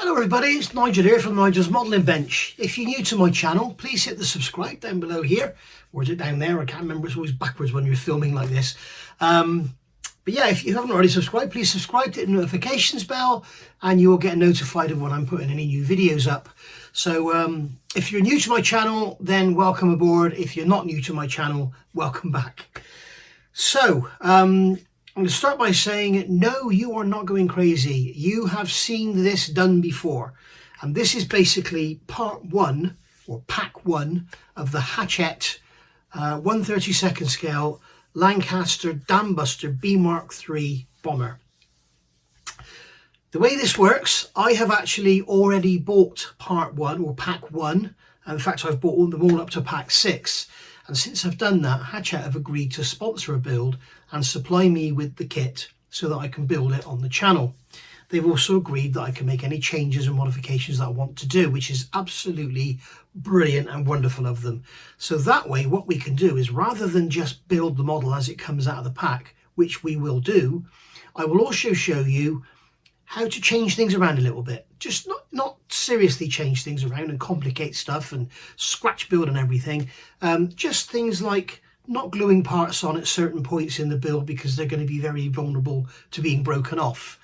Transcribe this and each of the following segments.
Hello everybody, it's Nigel here from Nigel's Modelling Bench. If you're new to my channel, please hit the subscribe down below here. Or is it down there? I can't remember, it's always backwards when you're filming like this. But yeah, if you haven't already subscribed, please subscribe, hit the notifications bell, and you will get notified of when I'm putting any new videos up. So if you're new to my channel, then welcome aboard. If you're not new to my channel, welcome back. So, I'm going to start by saying, no, you are not going crazy. You have seen this done before. And this is basically part one, or pack one, of the Hachette 1/32 scale Lancaster Dambuster BIII bomber. The way this works, I have actually already bought part one, or pack one. In fact, I've bought them all up to pack 6. And since I've done that, Hachette have agreed to sponsor a build and supply me with the kit so that I can build it on the channel. They've also agreed that I can make any changes and modifications that I want to do, which is absolutely brilliant and wonderful of them. So that way, what we can do is, rather than just build the model as it comes out of the pack, which we will do, I will also show you how to change things around a little bit. Just not seriously change things around and complicate stuff and scratch build and everything. Just things like not gluing parts on at certain points in the build because they're going to be very vulnerable to being broken off.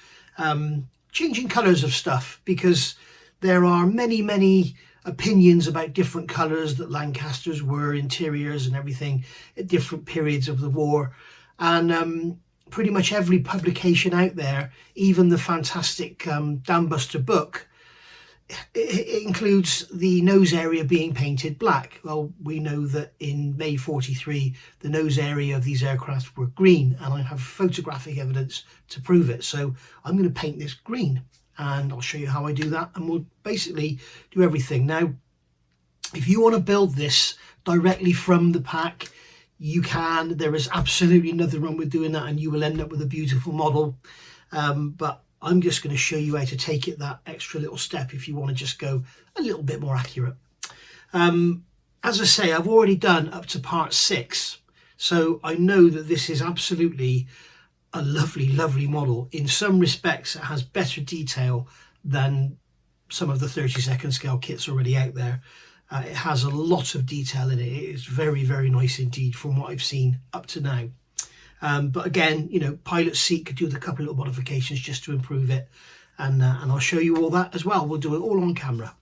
Changing colours of stuff because there are many opinions about different colours that Lancasters were, interiors and everything at different periods of the war. And pretty much every publication out there, even the fantastic Dambuster book, it includes the nose area being painted black. Well, we know that in May 43 the nose area of these aircraft were green, and I have photographic evidence to prove it. So I'm going to paint this green, and I'll show you how I do that, and we'll basically do everything. Now, if you want to build this directly from the pack, you can. There is absolutely nothing wrong with doing that, and you will end up with a beautiful model. But I'm just going to show you how to take it that extra little step if you want to just go a little bit more accurate. As I say, I've already done up to part 6, so I know that this is absolutely a lovely model. In some respects, it has better detail than some of the 32nd scale kits already out there. It has a lot of detail in it. It is very nice indeed from what I've seen up to now. But again, you know, Pilot Seat could do a couple of little modifications just to improve it. And I'll show you all that as well. We'll do it all on camera.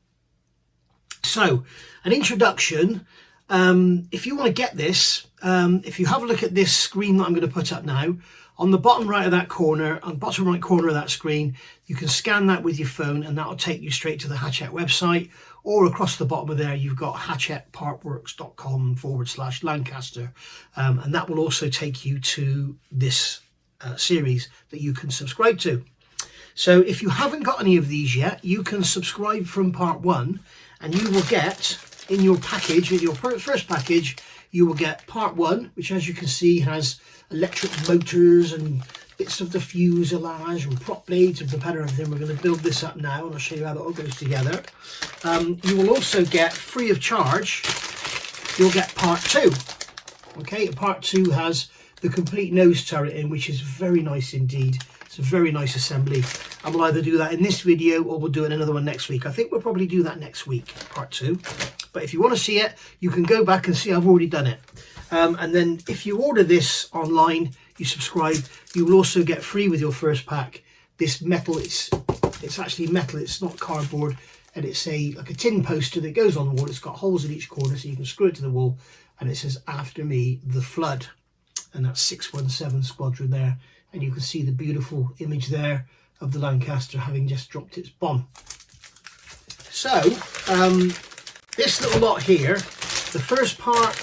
So, an introduction. If you want to get this, if you have a look at this screen that I'm going to put up now, on the bottom right of that corner, on the bottom right corner of that screen, you can scan that with your phone and that'll take you straight to the Hachette website. Or across the bottom of there, you've got hachettepartworks.com/Lancaster. And that will also take you to this series that you can subscribe to. So if you haven't got any of these yet, you can subscribe from part 1, and you will get in your package, in your first package, you will get part 1, which as you can see has electric motors and bits of the fuselage and prop blades and propeller and everything. We're going to build this up now, and I'll show you how that all goes together. You will also get, free of charge, you'll get part 2. Okay, part 2 has the complete nose turret in, which is very nice indeed. It's a very nice assembly, and we'll either do that in this video or we'll do it in another one next week. I think we'll probably do that next week, part 2. But if you want to see it, you can go back and see I've already done it. And then if you order this online, you subscribe, you will also get free with your first pack this metal. It's actually metal, it's not cardboard, and it's like a tin poster that goes on the wall. It's got holes in each corner so you can screw it to the wall, and it says "After Me the Flood," and that's 617 Squadron there, and you can see the beautiful image there of the Lancaster having just dropped its bomb. So this little lot here, the first part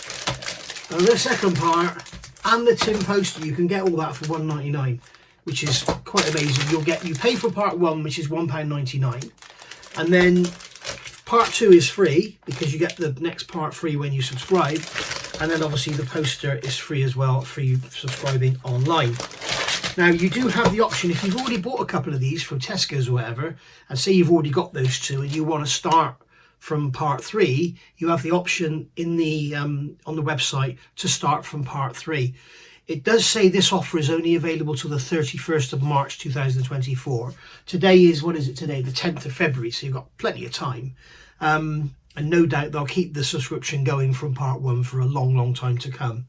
and the second part and the tin poster, you can get all that for £1.99, which is quite amazing. You pay for part 1, which is £1.99, and then part 2 is free because you get the next part free when you subscribe, and then obviously the poster is free as well for you subscribing online. Now, you do have the option, if you've already bought a couple of these from Tesco's or whatever, and say you've already got those 2 and you want to start from part 3, you have the option in the on the website to start from part 3. It does say this offer is only available till the 31st of March 2024. Today is, what is it today? The 10th of February, so you've got plenty of time. And no doubt they'll keep the subscription going from part 1 for a long time to come.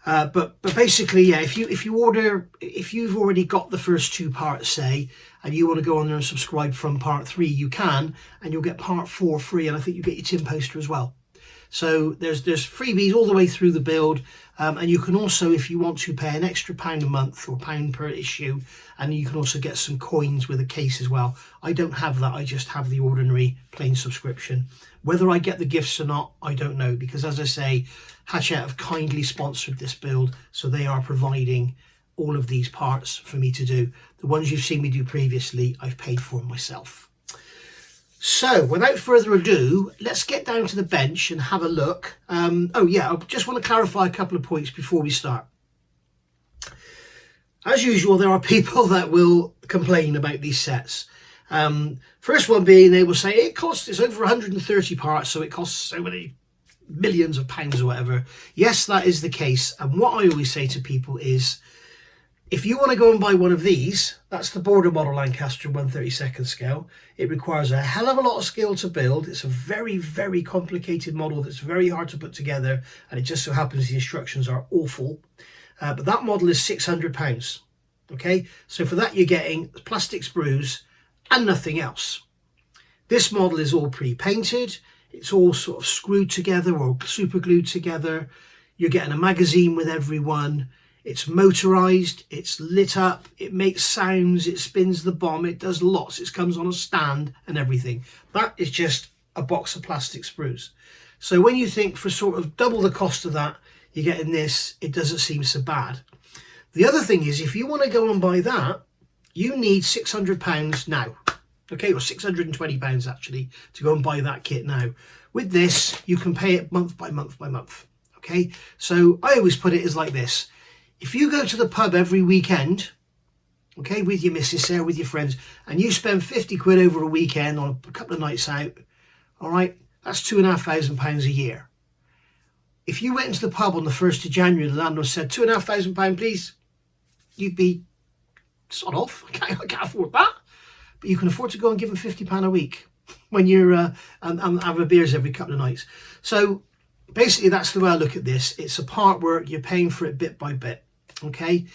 But basically, yeah, if you've already got the first 2 parts, say, and you want to go on there and subscribe from part 3, you can, and you'll get part 4 free, and I think you get your tin poster as well. So there's freebies all the way through the build, and you can also, if you want to, pay an extra £1 a month or £1 per issue, and you can also get some coins with a case as well. I don't have that, I just have the ordinary plain subscription. Whether I get the gifts or not, I don't know, because as I say, Hachette have kindly sponsored this build, so they are providing all of these parts for me to do. The ones you've seen me do previously, I've paid for myself. So without further ado, let's get down to the bench and have a look. Oh yeah, I just want to clarify a couple of points before we start. As usual, there are people that will complain about these sets. First one being, they will say it's over 130 parts, so it costs so many millions of pounds or whatever. Yes, that is the case. And what I always say to people is, if you want to go and buy one of these, that's the border model Lancaster 1/32 scale. It requires a hell of a lot of skill to build. It's a very complicated model that's very hard to put together, and it just so happens the instructions are awful. But that model is £600. Okay, so for that you're getting plastic sprues and nothing else. This model is all pre-painted. It's all sort of screwed together or super glued together. You're getting a magazine with every one. It's motorized, it's lit up, it makes sounds, it spins the bomb, it does lots, it comes on a stand and everything. That is just a box of plastic sprues. So when you think for sort of double the cost of that, you're getting this, it doesn't seem so bad. The other thing is, if you want to go and buy that, you need £600 now. Okay, or £620 actually, to go and buy that kit now. With this, you can pay it month by month by month. Okay, so I always put it as like this. If you go to the pub every weekend, okay, with your missus there, with your friends, and you spend 50 quid over a weekend on a couple of nights out, all right, that's £2,500 a year. If you went into the pub on the 1st of January, the landlord said, £2,500, please, you'd be sod off. I can't afford that. But you can afford to go and give them £50 a week when you're and have a beers every couple of nights. So basically, that's the way I look at this. It's a part work, you're paying for it bit by bit. Okay,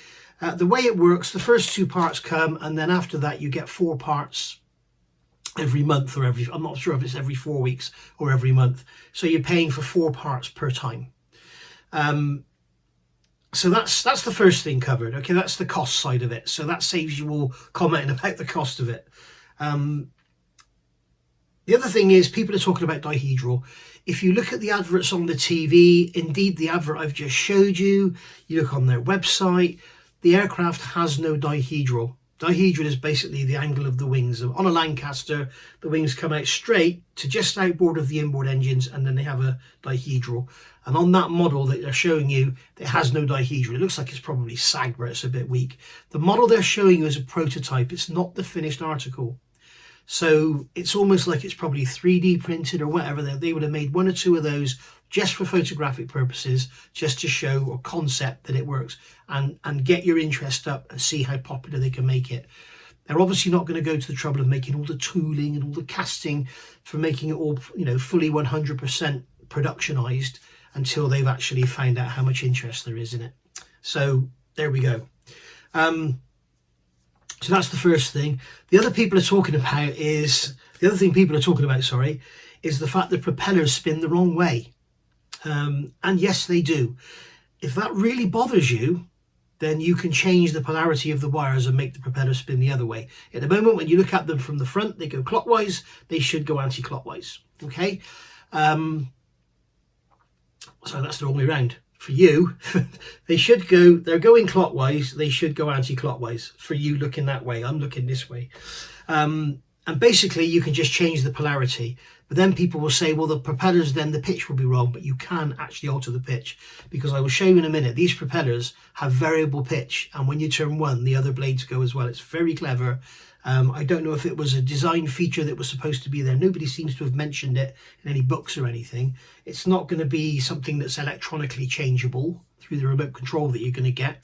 the way it works, the first 2 parts come, and then after that you get 4 parts every month, or I'm not sure if it's every 4 weeks or every month. So you're paying for 4 parts per time. So that's the first thing covered. Okay, that's the cost side of it. So that saves you all commenting about the cost of it. The other thing is, people are talking about dihedral. If you look at the adverts on the TV, indeed the advert I've just showed you, you look on their website, the aircraft has no dihedral. Dihedral is basically the angle of the wings. On a Lancaster, the wings come out straight to just outboard of the inboard engines, and then they have a dihedral. And on that model that they're showing you, it has no dihedral. It looks like it's probably sagged where it's a bit weak. The model they're showing you is a prototype. It's not the finished article. So it's almost like it's probably 3D printed or whatever. They would have made 1 or 2 of those just for photographic purposes, just to show or concept that it works, and get your interest up and see how popular they can make it. They're obviously not going to go to the trouble of making all the tooling and all the casting for making it all, you know, fully 100% productionized until they've actually found out how much interest there is in it. So there we go. So that's the first thing. The other thing people are talking about is the fact that propellers spin the wrong way. And yes, they do. If that really bothers you, then you can change the polarity of the wires and make the propeller spin the other way. At the moment, when you look at them from the front, they go clockwise. They should go anti-clockwise. Okay. So that's the wrong way around. For you, they're going clockwise, they should go anti-clockwise. For you looking that way, I'm looking this way. And basically you can just change the polarity. But then people will say, well, the propellers, then the pitch will be wrong, but you can actually alter the pitch, because I will show you in a minute, these propellers have variable pitch, and when you turn one, the other blades go as well. It's very clever. I don't know if it was a design feature that was supposed to be there. Nobody seems to have mentioned it in any books or anything. It's not going to be something that's electronically changeable. through the remote control that you're going to get,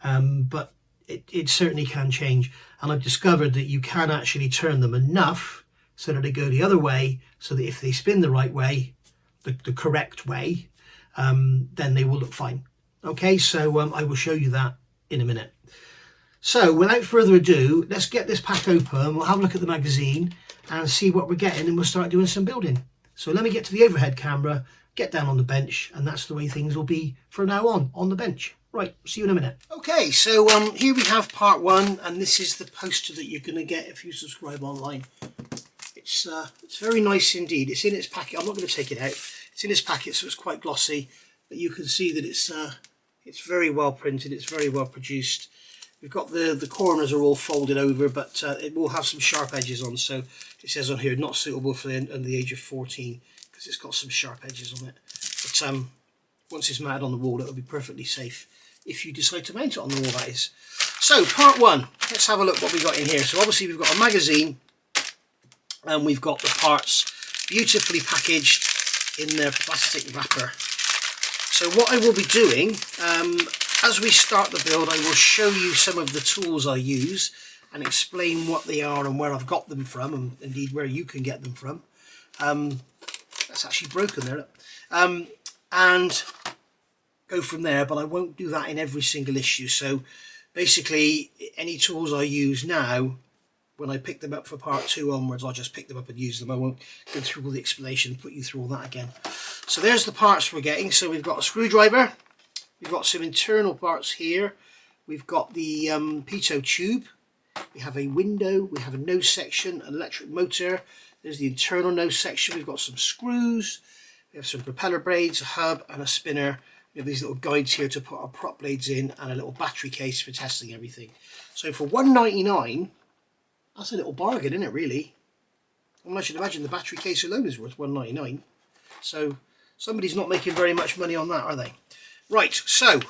but it certainly can change. And I've discovered that you can actually turn them enough so that they go the other way, so that if they spin the right way, the correct way, then they will look fine. Okay, so I will show you that in a minute. So without further ado, let's get this pack open, we'll have a look at the magazine and see what we're getting, and we'll start doing some building. So let me get to the overhead camera, get down on the bench, and that's the way things will be from now on the bench. Right, see you in a minute. Okay, so here we have part one, and this is the poster that you're going to get if you subscribe online. It's very nice indeed. It's in its packet. I'm not going to take it out. It's in its packet, so it's quite glossy, but you can see that it's very well printed. It's very well produced. We've got the corners are all folded over, but it will have some sharp edges on. So it says on here, not suitable for under the age of 14, because it's got some sharp edges on it. But once it's mounted on the wall, it'll be perfectly safe if you decide to mount it on the wall, that is. So part one, let's have a look what we got in here. So obviously we've got a magazine, and we've got the parts beautifully packaged in their plastic wrapper. So what I will be doing, as we start the build, I will show you some of the tools I use and explain what they are and where I've got them from, and indeed where you can get them from. That's actually broken there, look. And go from there, but I won't do that in every single issue. So basically any tools I use now, when I pick them up for part two onwards, I'll just pick them up and use them. I won't go through all the explanation and put you through all that again. So there's the parts we're getting. So we've got a screwdriver, we've got some internal parts here, we've got the pitot tube, we have a window, we have a nose section, an electric motor, there's the internal nose section, we've got some screws, we have some propeller blades, a hub and a spinner. We have these little guides here to put our prop blades in, and a little battery case for testing everything. So for $1.99, that's a little bargain, isn't it, really? I should imagine the battery case alone is worth $1.99. So somebody's not making very much money on that, are they? Right, so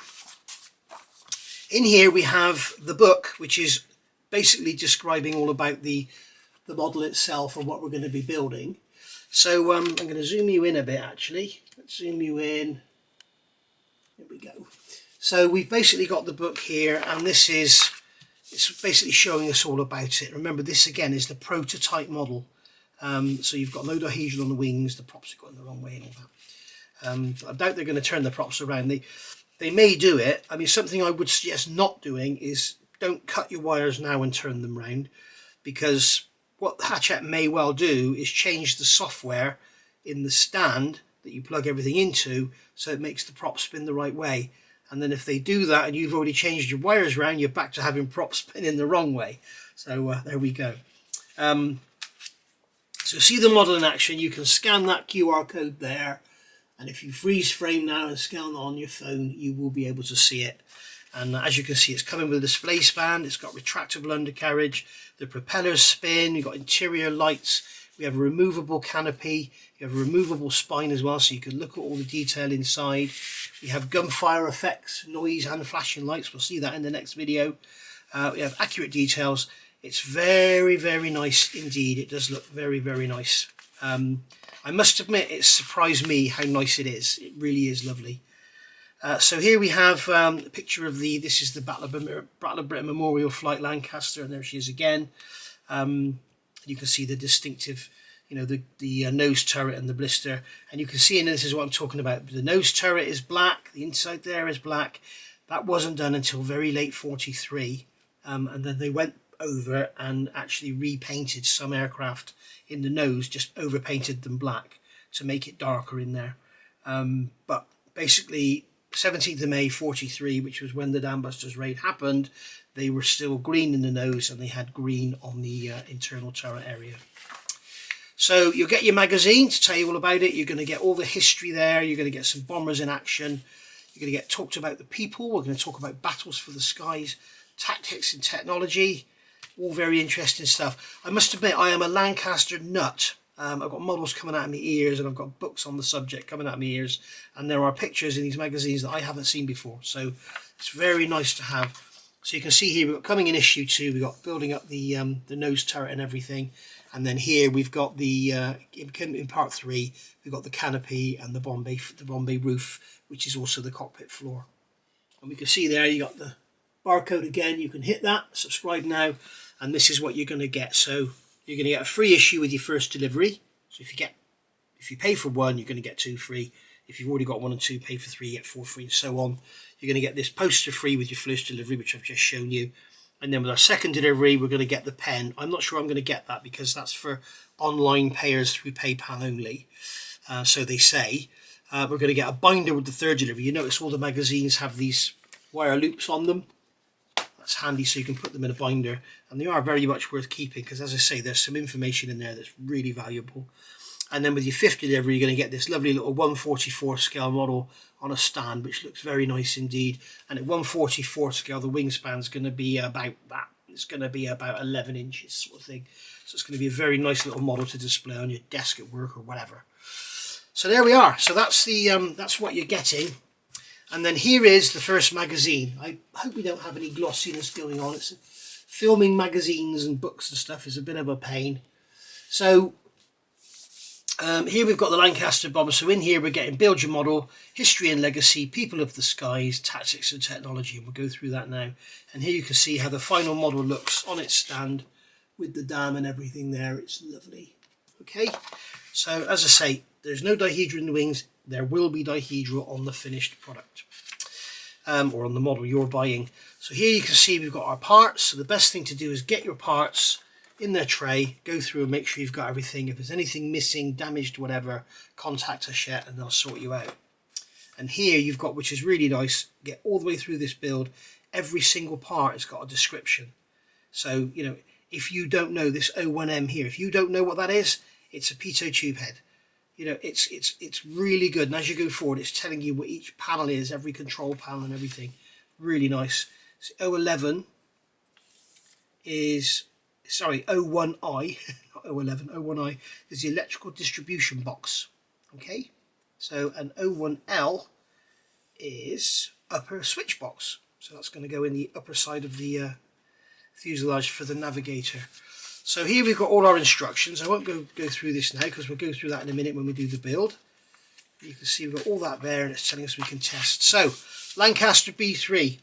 in here we have the book, which is basically describing all about the model itself and what we're going to be building. So I'm going to zoom you in a bit, actually. Let's zoom you in. There we go. So we've basically got the book here, and it's basically showing us all about it. Remember, this again is the prototype model. So you've got no adhesion on the wings, the props are going the wrong way and all that. I doubt they're going to turn the props around. They may do it. I mean, something I would suggest not doing is don't cut your wires now and turn them round, because what Hachette may well do is change the software in the stand that you plug everything into, so it makes the prop spin the right way. And then if they do that and you've already changed your wires around, you're back to having props spinning the wrong way. So there we go. So see the model in action. You can scan that QR code there, and if you freeze frame now and scan on your phone, you will be able to see it. And as you can see, it's coming with a display stand, it's got retractable undercarriage, the propellers spin, you've got interior lights, we have a removable canopy, you have a removable spine as well, so you can look at all the detail inside. We have gunfire effects, noise and flashing lights, we'll see that in the next video. We have accurate details. It's very, very nice indeed. It does look very, very nice. I must admit, it surprised me how nice it is. It really is lovely. So here we have a picture of this is the Battle of Britain Memorial Flight Lancaster, and there she is again. You can see the distinctive, the nose turret and the blister, and you can see, and this is what I'm talking about, the nose turret is black, the inside there is black. That wasn't done until very late 43, and then they went over and actually repainted some aircraft in the nose, just overpainted them black to make it darker in there. But basically 17th of May 43, which was when the Dambusters raid happened, they were still green in the nose and they had green on the internal turret area. So you'll get your magazine to tell you all about it. You're going to get all the history there. You're going to get some bombers in action. You're going to get talked about the people. We're going to talk about battles for the skies, tactics and technology. All very interesting stuff. I must admit, I am a Lancaster nut. I've got models coming out of my ears, and I've got books on the subject coming out of my ears, and there are pictures in these magazines that I haven't seen before, so it's very nice to have. So you can see here we've got coming in issue 2, we've got building up the nose turret and everything, and then here we've got the in part 3 we've got the canopy and the Bombay roof, which is also the cockpit floor. And we can see there you got the barcode again. You can hit that, subscribe now, and this is what you're going to get. So you're going to get a free issue with your first delivery. So if you pay for one, you're going to get 2 free. If you've already got 1 and 2, pay for 3, you get 4 free, and so on. You're going to get this poster free with your first delivery, which I've just shown you. And then with our second delivery, we're going to get the pen. I'm not sure I'm going to get that because that's for online payers through PayPal only. So they say. We're going to get a binder with the third delivery. You notice all the magazines have these wire loops on them. That's handy, so you can put them in a binder. And they are very much worth keeping because, as I say, there's some information in there that's really valuable. And then with your fifth delivery, you're going to get this lovely little 1/44 scale model on a stand, which looks very nice indeed. And at 1/44 scale, the wingspan's going to be about that. It's going to be about 11 inches sort of thing. So it's going to be a very nice little model to display on your desk at work or whatever. So there we are. So that's that's what you're getting. And then here is the first magazine. I hope we don't have any glossiness going on. It's filming magazines and books and stuff is a bit of a pain. So here we've got the Lancaster bomber. So in here we're getting Build Your Model, History and Legacy, People of the Skies, Tactics and Technology. And we'll go through that now. And here you can see how the final model looks on its stand with the dam and everything there. It's lovely. Okay. So as I say, there's no dihedral in the wings. There will be dihedral on the finished product or on the model you're buying. So here you can see we've got our parts. So the best thing to do is get your parts in their tray, go through and make sure you've got everything. If there's anything missing, damaged, whatever, contact Hachette and they'll sort you out. And here you've got, which is really nice, get all the way through this build, every single part has got a description. So, you know, if you don't know this O1M here, if you don't know what that is, it's a pitot tube head. You know, it's really good. And as you go forward, it's telling you what each panel is, every control panel and everything. Really nice. So O11 is, sorry, O1I, not O11, O1I is the electrical distribution box. Okay, so an O1L is upper switch box. So that's going to go in the upper side of the fuselage for the navigator. So here we've got all our instructions. I won't go through this now because we'll go through that in a minute when we do the build. You can see we've got all that there and it's telling us we can test. So Lancaster B3.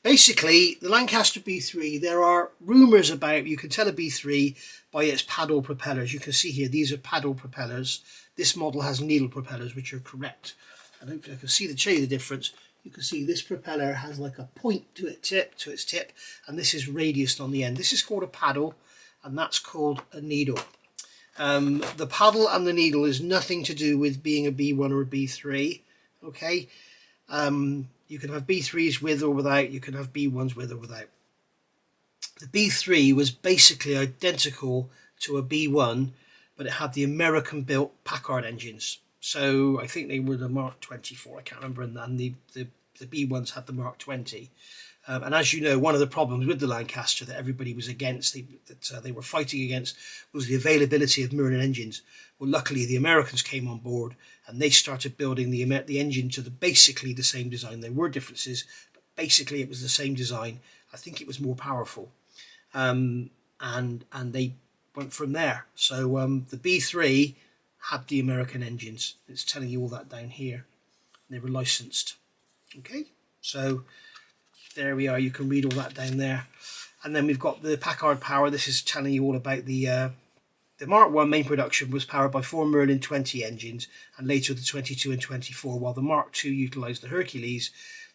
Basically, the Lancaster B3, there are rumours about, you can tell a B3 by its paddle propellers. You can see here, these are paddle propellers. This model has needle propellers, which are correct. And hopefully I can show you the difference. You can see this propeller has like a point to its tip, and this is radiused on the end. This is called a paddle, and that's called a needle. The paddle and the needle is nothing to do with being a B1 or a B3. Okay, you can have B3s with or without. You can have B1s with or without. The B3 was basically identical to a B1, but it had the American-built Packard engines. So I think they were the Mark 24. I can't remember, and the B1s had the Mark 20. And as you know, one of the problems with the Lancaster that everybody was against, that they were fighting against, was the availability of Merlin engines. Well, luckily the Americans came on board and they started building the engine to basically the same design. There were differences, but basically it was the same design. I think it was more powerful, and they went from there. So the B3 had the American engines. It's telling you all that down here. They were licensed. Okay, so there we are. You can read all that down there. And then we've got the Packard power. This is telling you all about the Mark I main production was powered by 4 Merlin 20 engines, and later the 22 and 24, while the Mark II utilised the Hercules.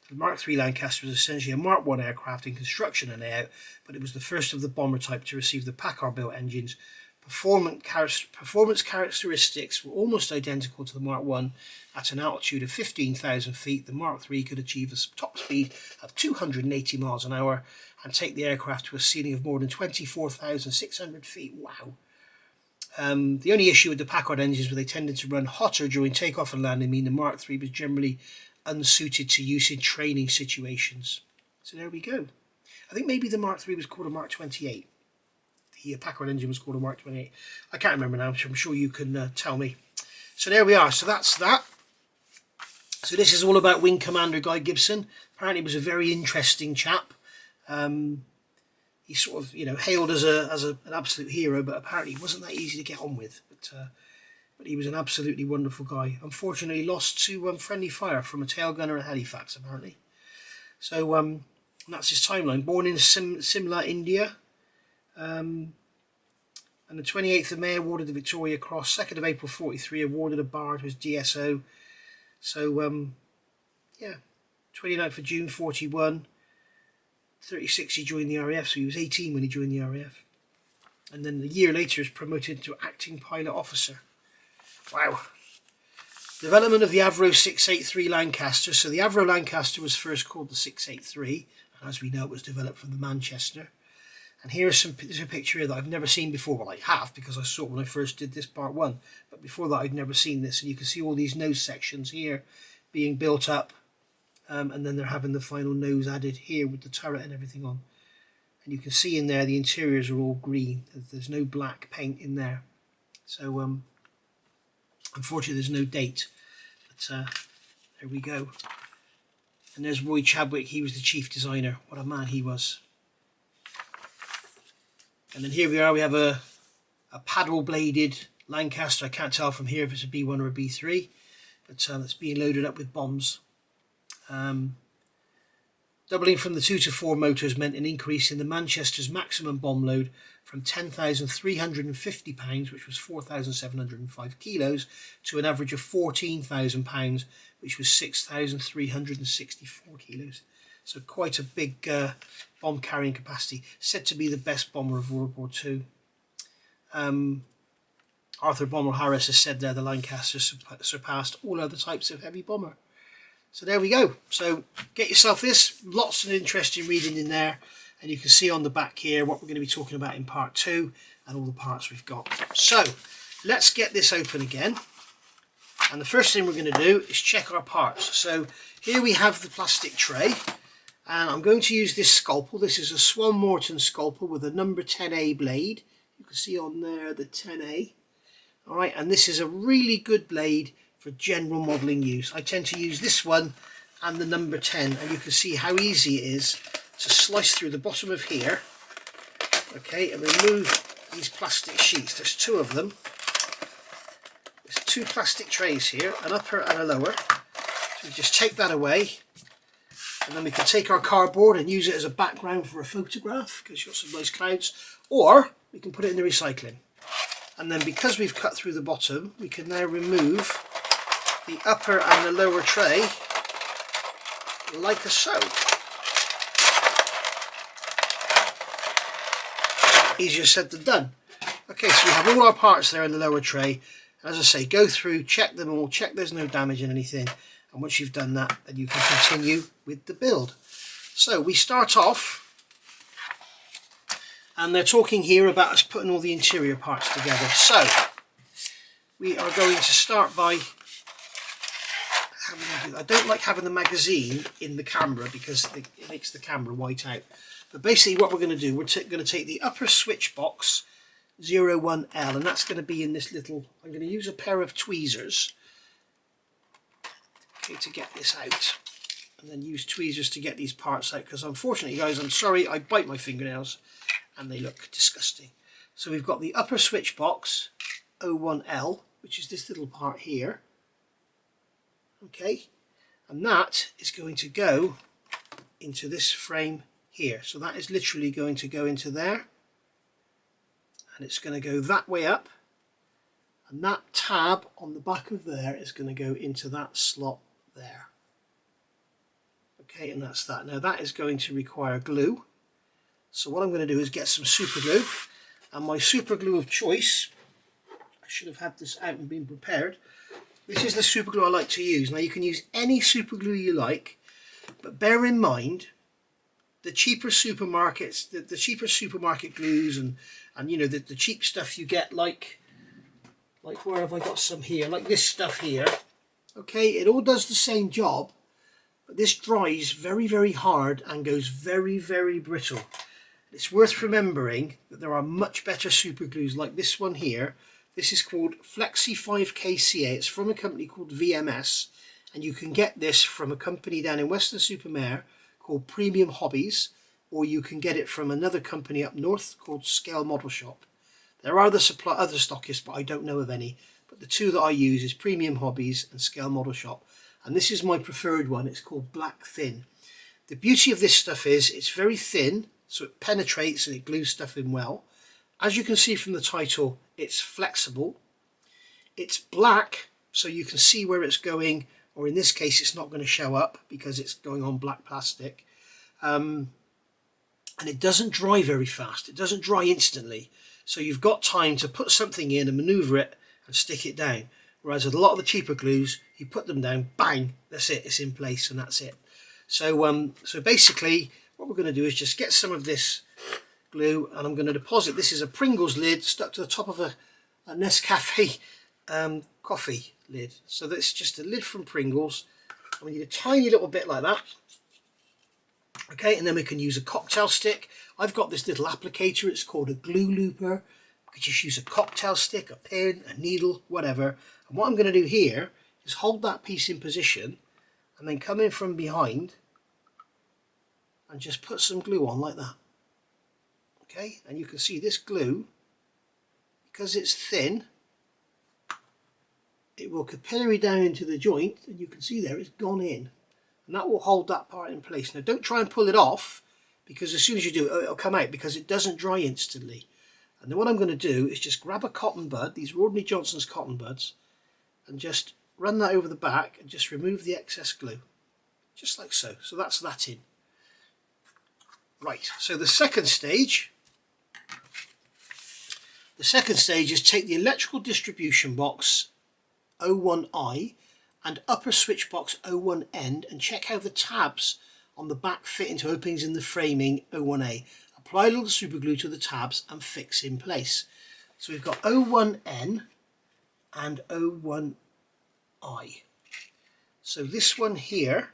The Mark III Lancaster was essentially a Mark I aircraft in construction and layout, but it was the first of the bomber type to receive the Packard-built engines. Performance characteristics were almost identical to the Mark I. At an altitude of 15,000 feet, the Mark III could achieve a top speed of 280 miles an hour and take the aircraft to a ceiling of more than 24,600 feet. Wow. The only issue with the Packard engines was they tended to run hotter during takeoff and landing, meaning the Mark III was generally unsuited to use in training situations. So there we go. I think maybe the Mark III was called a Mark 28. The Packard engine was called a Mark 28. I can't remember now, so I'm sure you can tell me. So there we are. So that's that. So this is all about Wing Commander Guy Gibson. Apparently he was a very interesting chap. He sort of, hailed as an absolute hero, but apparently he wasn't that easy to get on with. But he was an absolutely wonderful guy. Unfortunately, lost to friendly fire from a tail gunner at Halifax, apparently. So that's his timeline. Born in Simla, India. And the 28th of May awarded the Victoria Cross. 2nd of April 43 awarded a bar to his DSO. So yeah, 29th of June 41. 36 he joined the RAF, so he was 18 when he joined the RAF. And then a year later he was promoted to acting pilot officer. Wow. Development of the Avro 683 Lancaster. So the Avro Lancaster was first called the 683, and as we know it was developed from the Manchester. And here's a picture here that I've never seen before. Well, I have, because I saw it when I first did this part 1, but before that I'd never seen this. And you can see all these nose sections here being built up, and then they're having the final nose added here with the turret and everything on. And you can see in there the interiors are all green. There's no black paint in there. So unfortunately there's no date, but there we go. And there's Roy Chadwick. He was the chief designer. What a man he was. And then here we are, we have a paddle bladed Lancaster. I can't tell from here if it's a B1 or a B3, but it's being loaded up with bombs. Doubling from the 2 to 4 motors meant an increase in the Manchester's maximum bomb load from 10,350 pounds, which was 4,705 kilos, to an average of 14,000 pounds, which was 6,364 kilos. So quite a big bomb carrying capacity. Said to be the best bomber of World War II. Arthur Bomber Harris has said there the Lancaster surpassed all other types of heavy bomber. So there we go. So get yourself this. Lots of interesting reading in there. And you can see on the back here what we're going to be talking about in part 2 and all the parts we've got. So let's get this open again. And the first thing we're going to do is check our parts. So here we have the plastic tray. And I'm going to use this scalpel. This is a Swan Morton scalpel with a number 10A blade. You can see on there the 10A. Alright, and this is a really good blade for general modelling use. I tend to use this one and the number 10, and you can see how easy it is to slice through the bottom of here, okay, and remove these plastic sheets. There's 2 of them. There's 2 plastic trays here, an upper and a lower. So we just take that away, and then we can take our cardboard and use it as a background for a photograph, because you've got some nice clouds, or we can put it in the recycling. And then because we've cut through the bottom, we can now remove the upper and the lower tray like so. Easier said than done. Okay, so we have all our parts there in the lower tray. As I say, go through, check them all, check there's no damage in anything, and once you've done that, then you can continue with the build. So we start off, and they're talking here about us putting all the interior parts together. So we are going to start by, I don't like having the magazine in the camera because it makes the camera white out. But basically what we're going to do, we're going to take the upper switch box 01L, and that's going to be in this little, I'm going to use a pair of tweezers, okay, to get this out. And then use tweezers to get these parts out, because unfortunately guys, I'm sorry, I bite my fingernails and they look disgusting. So we've got the upper switch box 01L, which is this little part here. Okay, and that is going to go into this frame here. So that is literally going to go into there, and it's going to go that way up, and that tab on the back of there is going to go into that slot there. Okay, and that's that. Now that is going to require glue. So what I'm going to do is get some super glue, and my super glue of choice, I should have had this out and been prepared. This is the super glue I like to use. Now you can use any super glue you like, but bear in mind the cheaper supermarkets, the cheaper supermarket glues, and you know the cheap stuff you get, like where have I got some here, like this stuff here. Okay, it all does the same job, but this dries very, very hard and goes very, very brittle. It's worth remembering that there are much better super glues like this one here. This is called Flexi 5KCA. It's from a company called VMS, and you can get this from a company down in Weston-super-Mare called Premium Hobbies, or you can get it from another company up north called Scale Model Shop. There are other stockists, but I don't know of any. But the 2 that I use is Premium Hobbies and Scale Model Shop, and this is my preferred one. It's called Black Thin. The beauty of this stuff is it's very thin, so it penetrates and it glues stuff in well. As you can see from the title, it's flexible. It's black, so you can see where it's going, or in this case it's not going to show up because it's going on black plastic. And it doesn't dry very fast. It doesn't dry instantly. So you've got time to put something in and maneuver it and stick it down. Whereas with a lot of the cheaper glues, you put them down, bang, that's it, it's in place and that's it. So so basically what we're going to do is just get some of this glue, and I'm going to deposit, this is a Pringles lid stuck to the top of a Nescafe coffee lid. So that's just a lid from Pringles. And we need a tiny little bit like that. Okay, and then we can use a cocktail stick. I've got this little applicator, it's called a glue looper. You could just use a cocktail stick, a pin, a needle, whatever. And what I'm going to do here is hold that piece in position and then come in from behind and just put some glue on like that. Okay, and you can see this glue, because it's thin, it will capillary down into the joint, and you can see there it's gone in. And that will hold that part in place. Now don't try and pull it off, because as soon as you do it, it'll come out, because it doesn't dry instantly. And then what I'm going to do is just grab a cotton bud, these are ordinary Johnson's cotton buds, and just run that over the back and just remove the excess glue. Just like so. So that's that in. Right, so the second stage is take the electrical distribution box 01I and upper switch box 01N and check how the tabs on the back fit into openings in the framing 01A. Apply a little super glue to the tabs and fix in place. So we've got 01N and 01I. So this one here,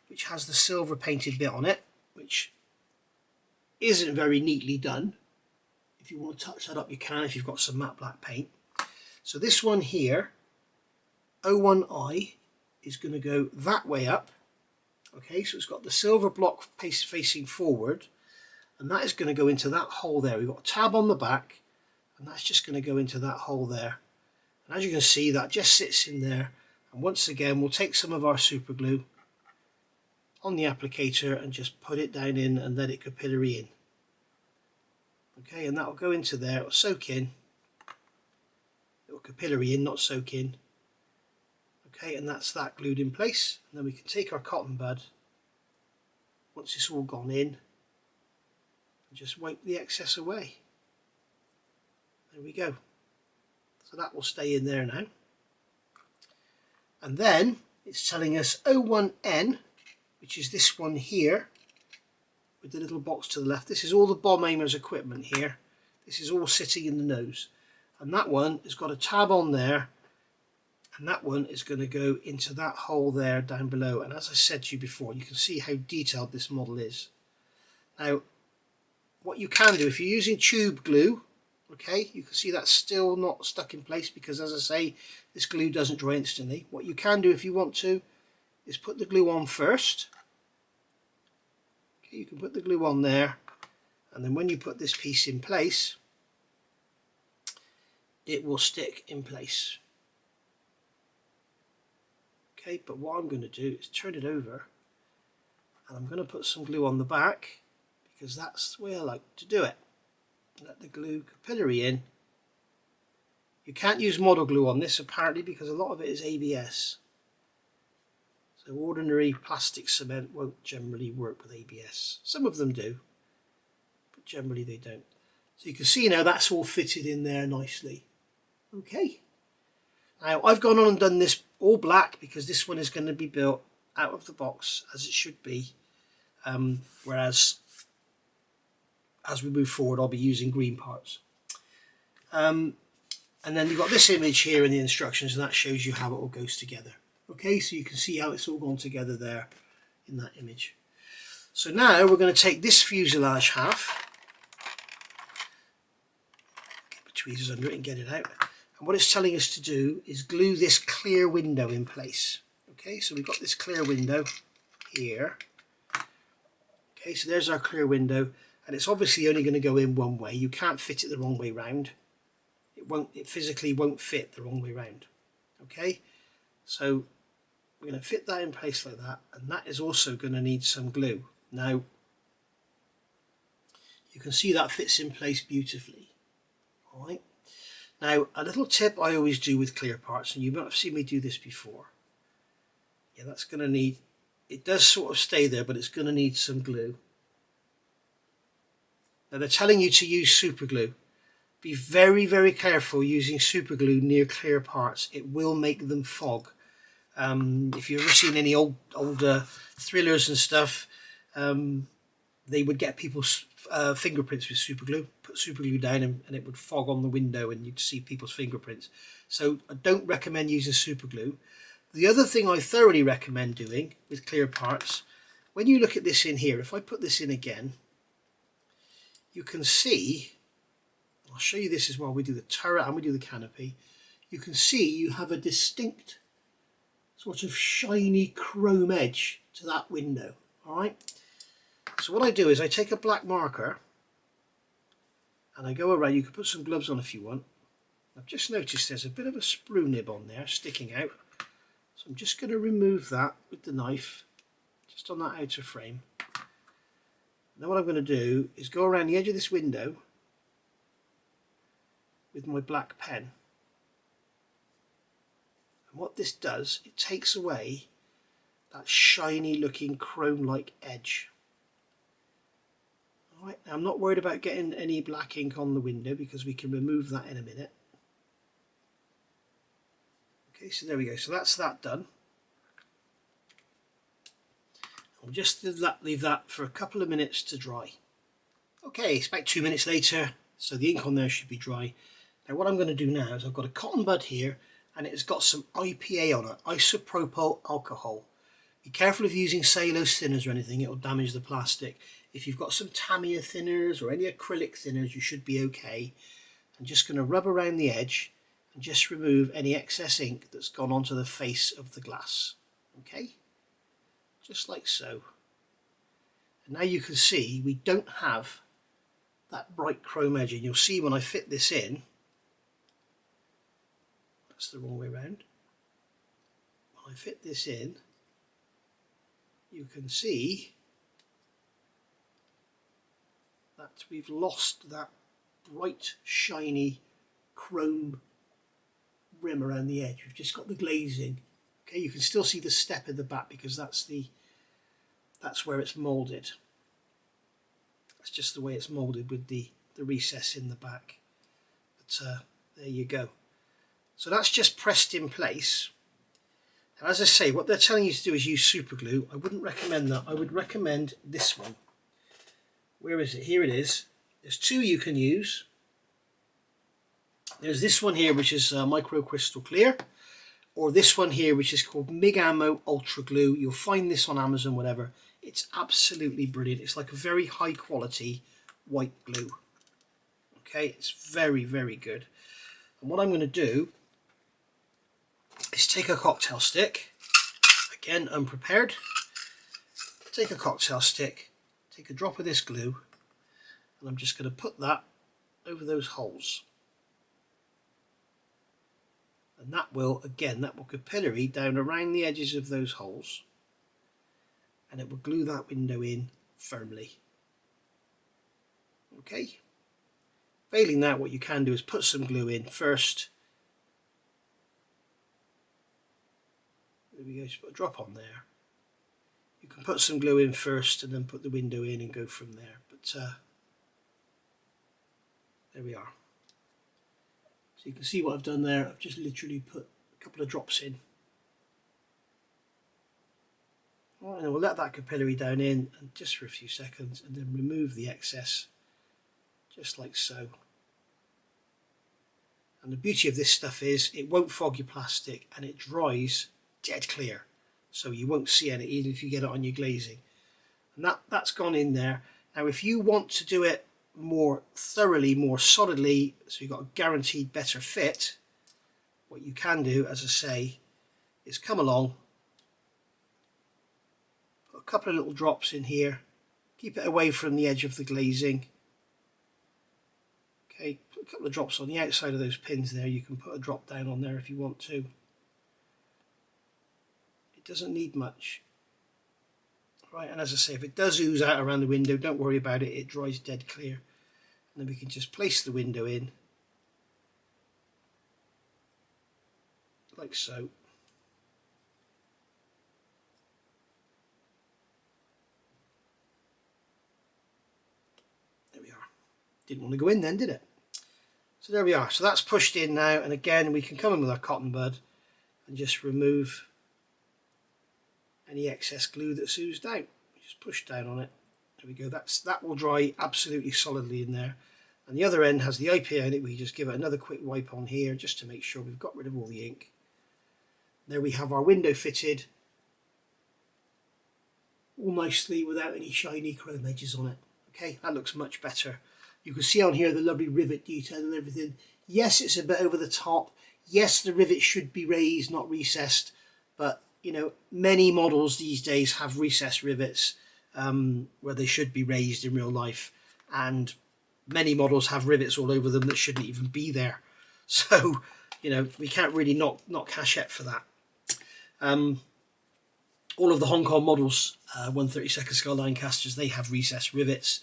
which has the silver painted bit on it, which isn't very neatly done. If you want to touch that up, you can if you've got some matte black paint. So this one here, 01I, is going to go that way up. Okay, so it's got the silver block facing forward, and that is going to go into that hole there. We've got a tab on the back, and that's just going to go into that hole there. And as you can see, that just sits in there. And once again, we'll take some of our super glue on the applicator and just put it down in and let it capillary in. Okay, and that will go into there, it'll soak in, it'll capillary in, not soak in. Okay, and that's that glued in place. And then we can take our cotton bud, once it's all gone in, and just wipe the excess away. There we go. So that will stay in there now. And then it's telling us 01N, which is this one here with the little box to the left. This is all the bomb aimer's equipment here. This is all sitting in the nose. And that one has got a tab on there, and that one is going to go into that hole there down below. And as I said to you before, you can see how detailed this model is. Now, what you can do, if you're using tube glue, okay, you can see that's still not stuck in place because, as I say, this glue doesn't dry instantly. What you can do if you want to is put the glue on first. Okay, you can put the glue on there, and then when you put this piece in place, it will stick in place. Okay, but what I'm going to do is turn it over, and I'm going to put some glue on the back because that's the way I like to do it. Let the glue capillary in. You can't use model glue on this apparently because a lot of it is ABS. So ordinary plastic cement won't generally work with ABS. Some of them do, but generally they don't. So you can see now that's all fitted in there nicely. Okay. Now I've gone on and done this all black because this one is going to be built out of the box as it should be. Whereas as we move forward I'll be using green parts. And then you've got this image here in the instructions, and that shows you how it all goes together. Okay, so you can see how it's all gone together there in that image. So now we're going to take this fuselage half, get the tweezers under it and get it out. And what it's telling us to do is glue this clear window in place. Okay, so we've got this clear window here. Okay, so there's our clear window, and it's obviously only going to go in one way. You can't fit it the wrong way round. It physically won't fit the wrong way round. Okay, so We're going to fit that in place like that, and that is also going to need some glue. Now you can see that fits in place beautifully. All right. Now a little tip I always do with clear parts, and you might have seen me do this before. Yeah, that's going to need, it does sort of stay there, but it's going to need some glue. Now they're telling you to use super glue. Be very, very careful using super glue near clear parts. It will make them fog. If you've ever seen any older thrillers and stuff, they would get people's fingerprints with super glue. Put super glue down and it would fog on the window and you'd see people's fingerprints. So I don't recommend using super glue. The other thing I thoroughly recommend doing with clear parts, when you look at this in here, if I put this in again, you can see, I'll show you this as well, we do the turret and we do the canopy, you can see you have a distinct sort of shiny chrome edge to that window. Alright, so what I do is I take a black marker and I go around. You can put some gloves on if you want. I've just noticed there's a bit of a sprue nib on there sticking out, so I'm just going to remove that with the knife just on that outer frame. Now what I'm going to do is go around the edge of this window with my black pen. And what this does, it takes away that shiny looking chrome-like edge. Alright, now I'm not worried about getting any black ink on the window because we can remove that in a minute. Okay, so there we go. So that's that done. We'll just leave that for a couple of minutes to dry. Okay, it's about 2 minutes later, so the ink on there should be dry. Now what I'm going to do now is I've got a cotton bud here and it's got some IPA on it, isopropyl alcohol. Be careful of using cellulose thinners or anything, it will damage the plastic. If you've got some Tamiya thinners or any acrylic thinners, you should be okay. I'm just going to rub around the edge and just remove any excess ink that's gone onto the face of the glass. Okay, just like so. And now you can see we don't have that bright chrome edge, and you'll see when I fit this in, that's the wrong way around. When I fit this in, you can see that we've lost that bright shiny chrome rim around the edge. We've just got the glazing. Okay, you can still see the step in the back because that's where it's molded. That's just the way it's molded with the recess in the back. But there you go. So that's just pressed in place. Now, as I say, what they're telling you to do is use super glue. I wouldn't recommend that. I would recommend this one. Where is it? Here it is. There's two you can use. There's this one here, which is micro crystal clear, or this one here, which is called MIG Ammo Ultra Glue. You'll find this on Amazon, whatever. It's absolutely brilliant. It's like a very high quality white glue. Okay, it's very, very good. And what I'm going to do is take a cocktail stick, again unprepared, take a cocktail stick, take a drop of this glue, and I'm just going to put that over those holes. And that will, again, that will capillary down around the edges of those holes, and it will glue that window in firmly. Okay. Failing that, what you can do is put some glue in first. There we go, just put a drop on there. You can put some glue in first and then put the window in and go from there. But there we are. So you can see what I've done there. I've just literally put a couple of drops in. All right, and we'll let that capillary down in and just for a few seconds, and then remove the excess, just like so. And the beauty of this stuff is it won't fog your plastic and it dries dead clear, so you won't see any even if you get it on your glazing. And that's gone in there. Now if you want to do it more thoroughly, more solidly, so you've got a guaranteed better fit, what you can do, as I say, is come along, put a couple of little drops in here, keep it away from the edge of the glazing. Okay, put a couple of drops on the outside of those pins there. You can put a drop down on there if you want to. It doesn't need much. Right, and as I say, if it does ooze out around the window, don't worry about it, it dries dead clear. And then we can just place the window in, like so. There we are. Didn't want to go in then, did it? So there we are. So that's pushed in now, and again we can come in with our cotton bud and just remove any excess glue that's oozed out. Just push down on it. There we go. That will dry absolutely solidly in there. And the other end has the IPA in it. We just give it another quick wipe on here just to make sure we've got rid of all the ink. There we have our window fitted, all nicely without any shiny chrome edges on it. Okay, that looks much better. You can see on here the lovely rivet detail and everything. Yes, it's a bit over the top. Yes, the rivet should be raised, not recessed. But, you know, many models these days have recessed rivets where they should be raised in real life. And many models have rivets all over them that shouldn't even be there. So, you know, we can't really knock Hachette for that. All of the Hong Kong models, 1/32 scale Lancasters, they have recessed rivets,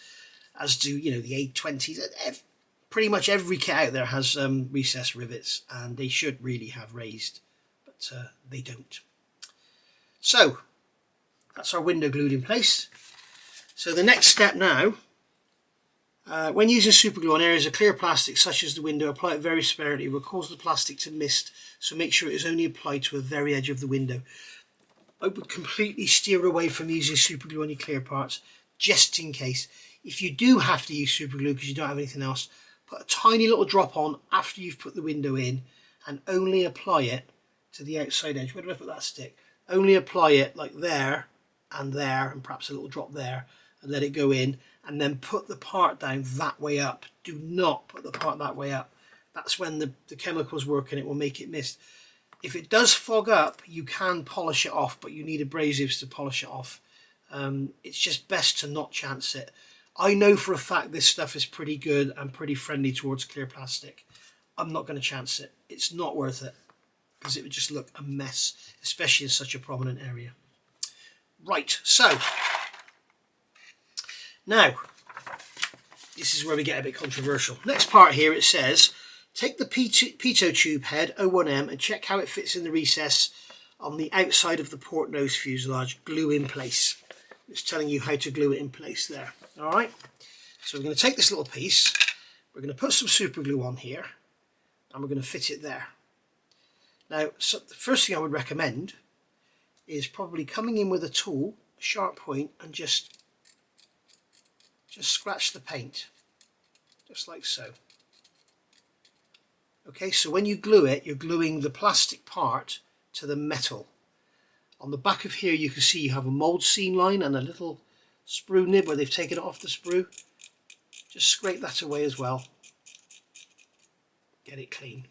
as do, you know, the A20s. Pretty much every kit out there has recessed rivets, and they should really have raised, but they don't. So that's our window glued in place. So the next step now, when using super glue on areas of clear plastic such as the window, apply it very sparingly. It will cause the plastic to mist, so make sure it is only applied to the very edge of the window. I would completely steer away from using super glue on your clear parts, just in case. If you do have to use super glue because you don't have anything else, put a tiny little drop on after you've put the window in and only apply it to the outside edge. Where did I put that stick? Only apply it like there and perhaps a little drop there, and let it go in, and then put the part down that way up. Do not put the part that way up. That's when the chemicals work and it will make it mist. If it does fog up, you can polish it off, but you need abrasives to polish it off. It's just best to not chance it. I know for a fact this stuff is pretty good and pretty friendly towards clear plastic. I'm not going to chance it. It's not worth it because it would just look a mess, especially in such a prominent area. Right, so now this is where we get a bit controversial. Next part here, it says, take the pitot tube head 01M and check how it fits in the recess on the outside of the port nose fuselage. Glue in place. It's telling you how to glue it in place there. All right. So we're going to take this little piece. We're going to put some super glue on here, and we're going to fit it there. Now, so the first thing I would recommend is probably coming in with a tool, a sharp point, and just scratch the paint, just like so. Okay, so when you glue it, you're gluing the plastic part to the metal. On the back of here you can see you have a mould seam line and a little sprue nib where they've taken it off the sprue. Just scrape that away as well. Get it clean.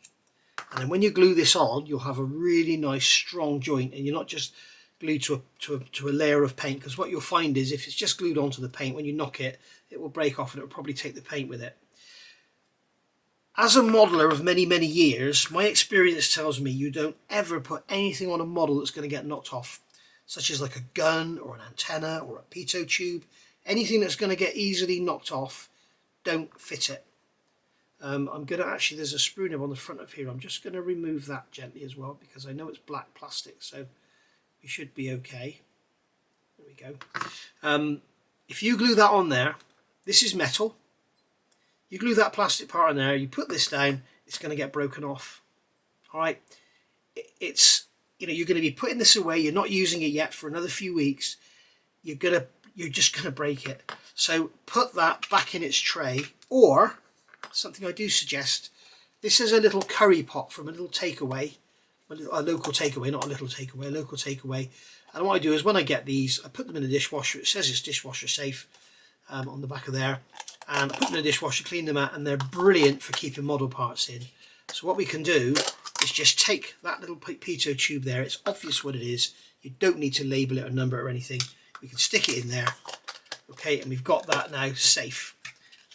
And then when you glue this on, you'll have a really nice strong joint, and you're not just glued to a layer of paint, because what you'll find is if it's just glued onto the paint, when you knock it, it will break off and it will probably take the paint with it. As a modeler of many, many years, my experience tells me you don't ever put anything on a model that's going to get knocked off, such as like a gun or an antenna or a pitot tube. Anything that's going to get easily knocked off, don't fit it. I'm going to actually, there's a sprue nib on the front of here. I'm just going to remove that gently as well, because I know it's black plastic, so we should be okay. There we go. If you glue that on there, this is metal. You glue that plastic part on there, you put this down, it's going to get broken off. All right, it's, you know, you're going to be putting this away. You're not using it yet for another few weeks. You're just going to break it. So put that back in its tray, or something I do suggest. This is a little curry pot from a little takeaway, a local takeaway, not a little takeaway, a local takeaway. And what I do is when I get these, I put them in the dishwasher. It says it's dishwasher safe on the back of there. And I put them in the dishwasher, clean them out, and they're brilliant for keeping model parts in. So what we can do is just take that little pitot tube there. It's obvious what it is. You don't need to label it or number it or anything. We can stick it in there. Okay, and we've got that now safe.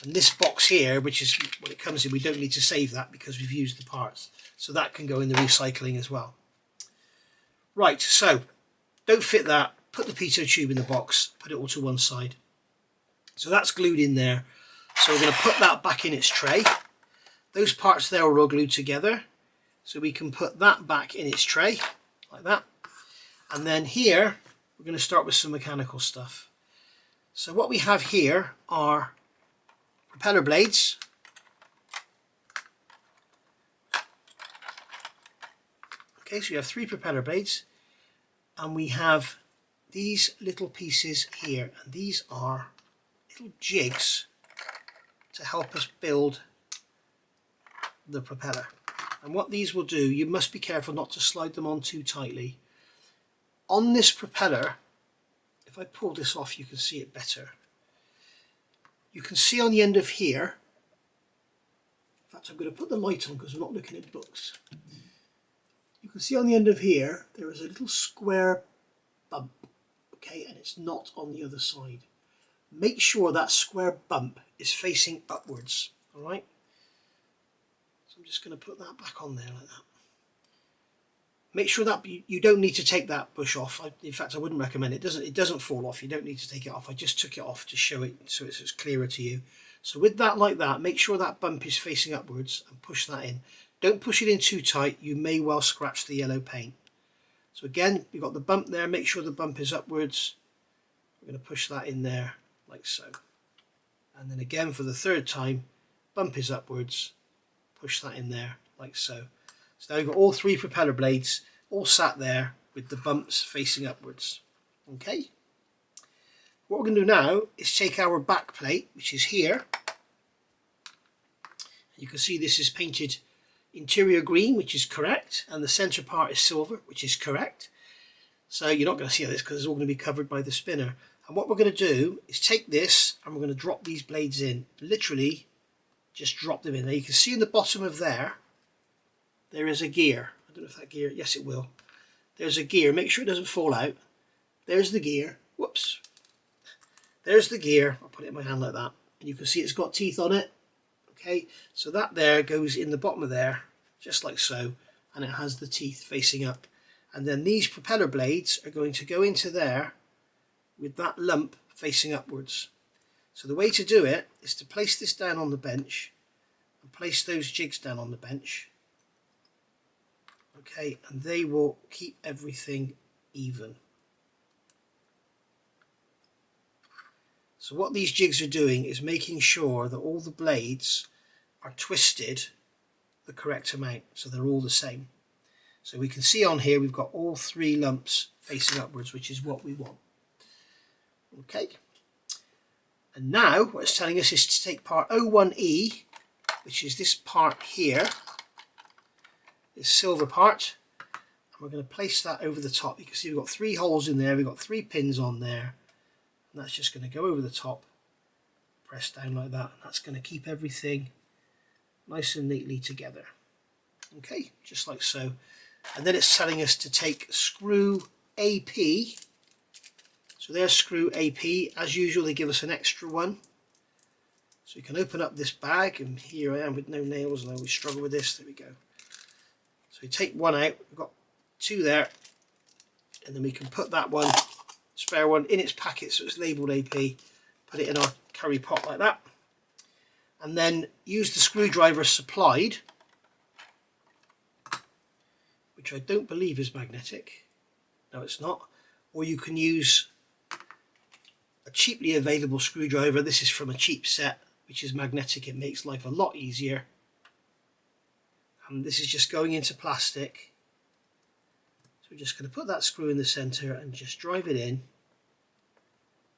And this box here, which is what it comes in, we don't need to save that because we've used the parts. So that can go in the recycling as well. Right, so don't fit that, put the pitot tube in the box, put it all to one side. So that's glued in there. So we're going to put that back in its tray. Those parts there are all glued together. So we can put that back in its tray, like that. And then here, we're going to start with some mechanical stuff. So what we have here are propeller blades. Okay, so you have 3 propeller blades. And we have these little pieces here. And these are little jigs to help us build the propeller. And what these will do, you must be careful not to slide them on too tightly. On this propeller, if I pull this off, you can see it better. You can see on the end of here, in fact I'm going to put the light on because we're not looking at books. You can see on the end of here, there is a little square bump, okay, and it's not on the other side. Make sure that square bump is facing upwards, all right? So I'm just going to put that back on there like that. Make sure that you don't need to take that bush off. In fact, I wouldn't recommend it. It doesn't fall off. You don't need to take it off. I just took it off to show it so it's clearer to you. So with that like that, make sure that bump is facing upwards and push that in. Don't push it in too tight. You may well scratch the yellow paint. So again, you've got the bump there. Make sure the bump is upwards. We're going to push that in there like so. And then again for the 3rd time, bump is upwards. Push that in there like so. So now we've got all 3 propeller blades all sat there with the bumps facing upwards. Okay. What we're going to do now is take our back plate, which is here. You can see this is painted interior green, which is correct, and the center part is silver, which is correct. So you're not going to see this because it's all going to be covered by the spinner. And what we're going to do is take this and we're going to drop these blades in. Literally, just drop them in. Now you can see in the bottom of there is a gear. I don't know if that gear, yes it will. There's a gear, make sure it doesn't fall out. There's the gear, whoops. There's the gear, I'll put it in my hand like that. And you can see it's got teeth on it. Okay, so that there goes in the bottom of there, just like so. And it has the teeth facing up. And then these propeller blades are going to go into there with that lump facing upwards. So the way to do it is to place this down on the bench and place those jigs down on the bench. Okay, and they will keep everything even. So what these jigs are doing is making sure that all the blades are twisted the correct amount, so they're all the same. So we can see on here we've got all 3 lumps facing upwards, which is what we want. Okay, and now what it's telling us is to take part 01E, which is this part here, this silver part, and we're going to place that over the top. You can see we've got 3 holes in there, we've got 3 pins on there, and that's just going to go over the top, press down like that, and that's going to keep everything nice and neatly together. Okay, just like so. And then it's telling us to take screw AP. So there's screw AP. As usual, they give us an extra one. So we can open up this bag, and here I am with no nails, and I always struggle with this. There we go. So we take one out, we've got 2 there, and then we can put that one, spare one, in its packet so it's labelled AP, put it in our curry pot like that, and then use the screwdriver supplied, which I don't believe is magnetic. No, it's not. Or you can use a cheaply available screwdriver. This is from a cheap set, which is magnetic. It makes life a lot easier. And this is just going into plastic. So we're just going to put that screw in the center and just drive it in.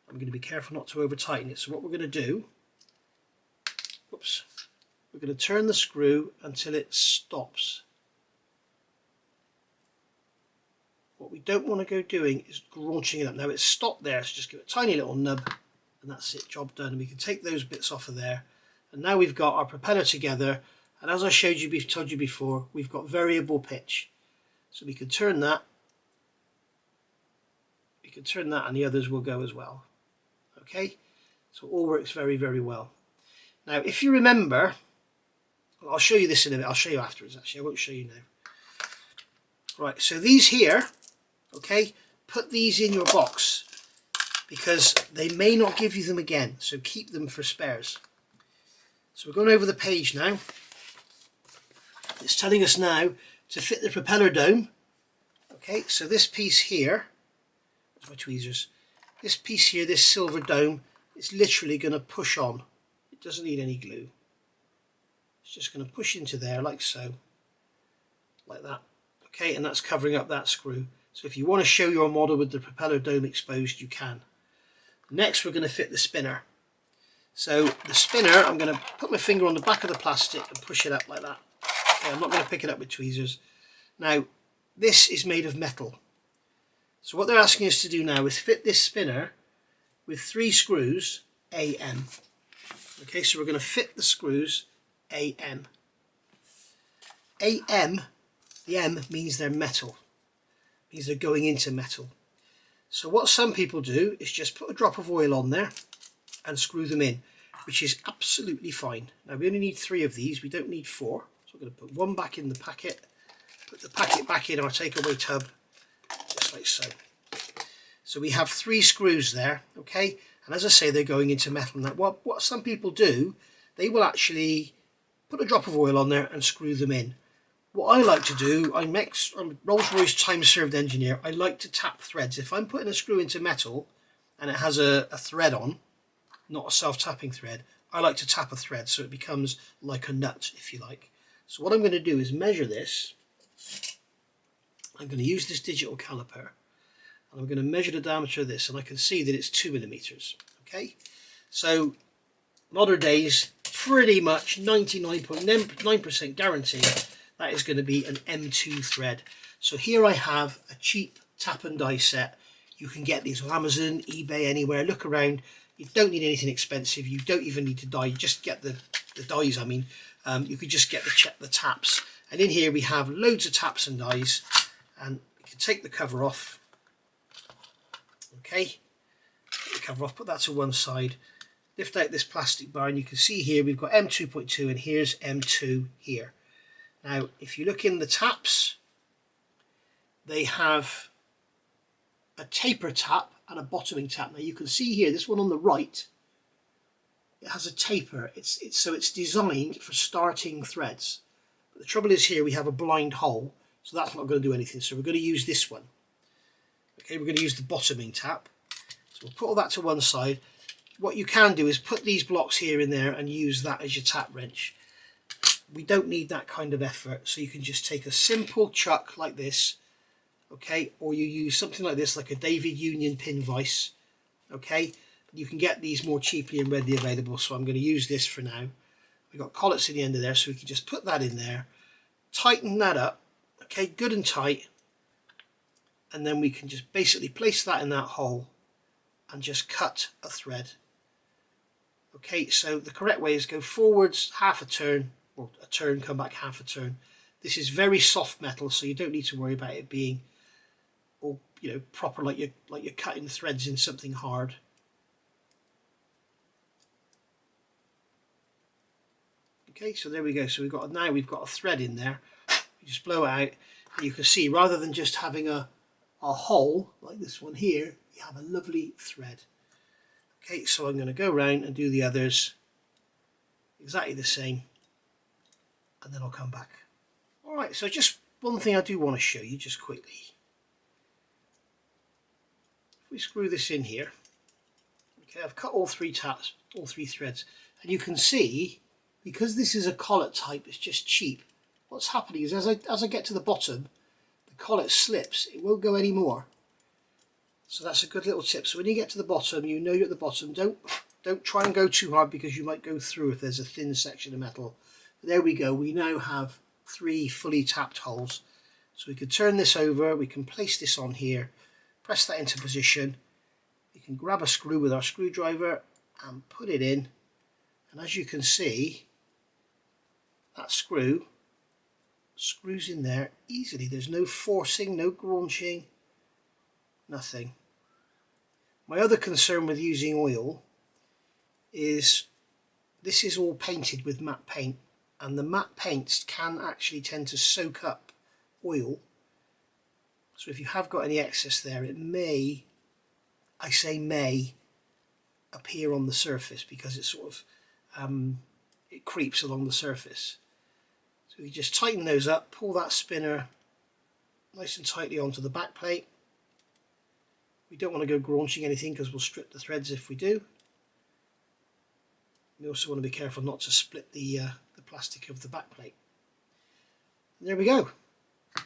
I'm going to be careful not to over tighten it. So what we're going to do, whoops, we're going to turn the screw until it stops. What we don't want to go doing is graunching it up. Now it's stopped there, so just give it a tiny little nub, and that's it, job done. And we can take those bits off of there. And now we've got our propeller together. And as I told you before, we've got variable pitch. So we can turn that. We can turn that, and the others will go as well. Okay, so it all works very, very well. Now, if you remember, well, I'll show you this in a bit. I'll show you afterwards. Actually, I won't show you now. Right, so these here. Okay, put these in your box because they may not give you them again, so keep them for spares. So we're going over the page now. It's telling us now to fit the propeller dome. Okay, so this piece here, where's my tweezers? This piece here, this silver dome, is literally going to push on. It doesn't need any glue. It's just going to push into there like so, like that. Okay, and that's covering up that screw. So if you want to show your model with the propeller dome exposed, you can. Next, we're going to fit the spinner. So the spinner, I'm going to put my finger on the back of the plastic and push it up like that. Okay, I'm not going to pick it up with tweezers. Now, this is made of metal. So what they're asking us to do now is fit this spinner with 3 screws AM. Okay, so we're going to fit the screws AM. AM, the M means they're metal. It means they're going into metal. So what some people do is just put a drop of oil on there and screw them in, which is absolutely fine. Now we only need 3 of these, we don't need 4. So we're going to put 1 back in the packet, put the packet back in our takeaway tub, just like so. So we have 3 screws there, okay? And as I say, they're going into metal. Now what some people do, they will actually put a drop of oil on there and screw them in. What I like to do, I'm a Rolls-Royce time-served engineer, I like to tap threads. If I'm putting a screw into metal and it has a thread on, not a self-tapping thread, I like to tap a thread so it becomes like a nut, if you like. So what I'm going to do is measure this. I'm going to use this digital caliper and I'm going to measure the diameter of this, and I can see that it's 2 millimeters. Okay, so modern days, pretty much 99.9% guarantee that is going to be an M2 thread. So here I have a cheap tap and die set. You can get these on Amazon, eBay, anywhere. Look around. You don't need anything expensive. You don't even need to die. You just get the dies. I mean, you could just get the taps. And in here we have loads of taps and dies. And you can take the cover off. Okay, take the cover off. Put that to one side. Lift out this plastic bar, and you can see here we've got M2.2, and here's M2 here. Now, if you look in the taps, they have a taper tap and a bottoming tap. Now you can see here, this one on the right, it has a taper. So it's designed for starting threads. But the trouble is here we have a blind hole, so that's not going to do anything. So we're going to use this one. Okay, we're going to use the bottoming tap. So we'll put all that to one side. What you can do is put these blocks here in there and use that as your tap wrench. We don't need that kind of effort, so you can just take a simple chuck like this, okay, or you use something like this, like a David Union pin vise, okay. You can get these more cheaply and readily available, so I'm going to use this for now. We've got collets in the end of there, so we can just put that in there, tighten that up, okay, good and tight, and then we can just basically place that in that hole and just cut a thread. Okay, so the correct way is go forwards half a turn, or a turn, come back half a turn. This is very soft metal, so you don't need to worry about it being all, you know, proper, like you're cutting threads in something hard. Okay, so there we go. So now we've got a thread in there. You just blow it out, and you can see rather than just having a hole like this one here, you have a lovely thread. Okay, so I'm going to go around and do the others exactly the same, and then I'll come back. Alright, so just one thing I do want to show you just quickly. If we screw this in here, okay, I've cut all 3 taps, all 3 threads, and you can see, because this is a collet type, it's just cheap. What's happening is as I get to the bottom, the collet slips, it won't go anymore. So that's a good little tip. So when you get to the bottom, you know you're at the bottom. Don't try and go too hard because you might go through if there's a thin section of metal. But there we go. We now have 3 fully tapped holes. So we can turn this over. We can place this on here. Press that into position. We can grab a screw with our screwdriver and put it in. And as you can see, that screw screws in there easily. There's no forcing, no graunching, nothing. My other concern with using oil is this is all painted with matte paint, and the matte paints can actually tend to soak up oil So if you have got any excess there, it may, I say may, appear on the surface because it sort of it creeps along the surface. So you just tighten those up, pull that spinner nice and tightly onto the back plate. We don't want to go graunching anything because we'll strip the threads if we do. We also want to be careful not to split the plastic of the back plate. And there we go.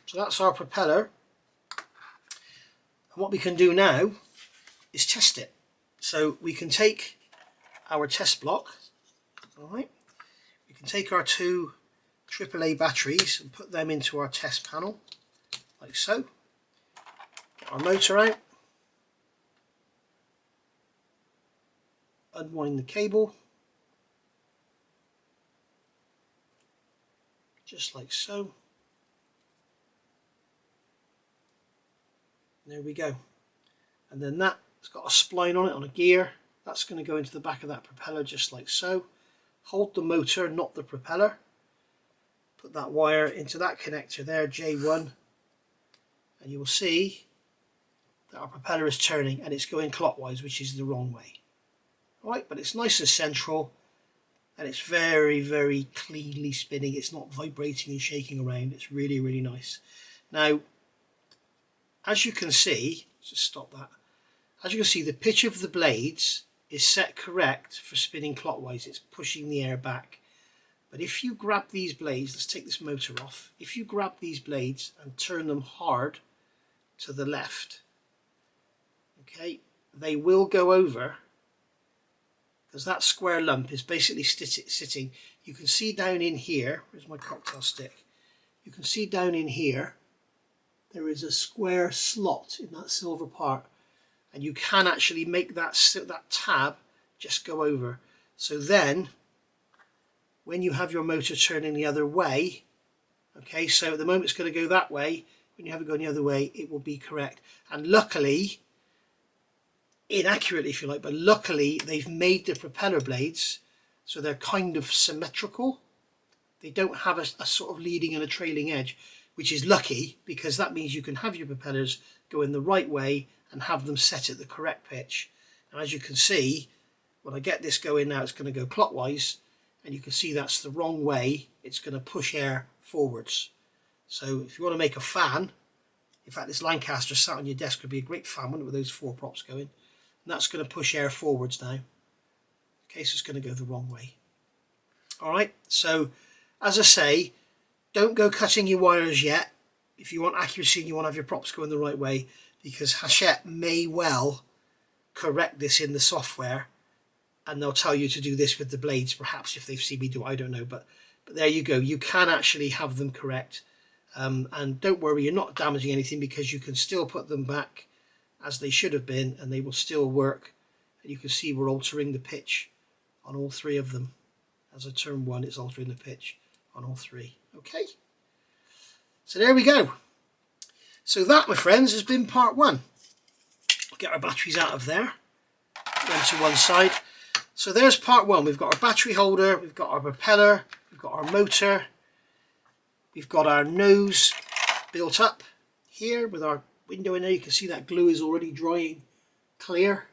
So that's our propeller. And what we can do now is test it. So we can take our test block, all right. We can take our two AAA batteries and put them into our test panel, like so. Get our motor out. Unwind the cable. Just like so. There we go. And then that's got a spline on it, on a gear. That's going to go into the back of that propeller just like so. Hold the motor, not the propeller. Put that wire into that connector there, J1. And you will see that our propeller is turning and it's going clockwise, which is the wrong way. Alright, but it's nice and central. And it's very, very cleanly spinning. It's not vibrating and shaking around. It's really, really nice. Now, as you can see, just stop that. As you can see, the pitch of the blades is set correct for spinning clockwise. It's pushing the air back. But if you grab these blades, let's take this motor off. If you grab these blades and turn them hard to the left, okay, they will go over, because that square lump is basically sitting. You can see down in here, where's my cocktail stick? You can see down in here, there is a square slot in that silver part, and you can actually make that tab just go over. So then, when you have your motor turning the other way, okay, so at the moment it's going to go that way, when you have it going the other way, it will be correct. And luckily, inaccurately if you like, but luckily they've made the propeller blades so they're kind of symmetrical. They don't have a sort of leading and a trailing edge, which is lucky because that means you can have your propellers go in the right way and have them set at the correct pitch. And as you can see, when I get this going now, it's going to go clockwise, and you can see that's the wrong way. It's going to push air forwards. So if you want to make a fan, in fact this Lancaster sat on your desk would be a great fan, wouldn't it, with those four props going. And that's going to push air forwards now. Okay, so it's going to go the wrong way. Alright, so as I say, don't go cutting your wires yet if you want accuracy and you want to have your props going the right way, because Hachette may well correct this in the software and they'll tell you to do this with the blades, perhaps if they've seen me do it, I don't know, but there you go, you can actually have them correct. And don't worry, you're not damaging anything because you can still put them back as they should have been and they will still work. And you can see we're altering the pitch on all three of them. As I turn one, it's altering the pitch on all three. Okay, so there we go. So that, my friends, has been part one. We'll get our batteries out of there, put them to one side. So there's part one. We've got our battery holder, we've got our propeller, we've got our motor, we've got our nose built up here with our window in there. You can see that glue is already drying clear.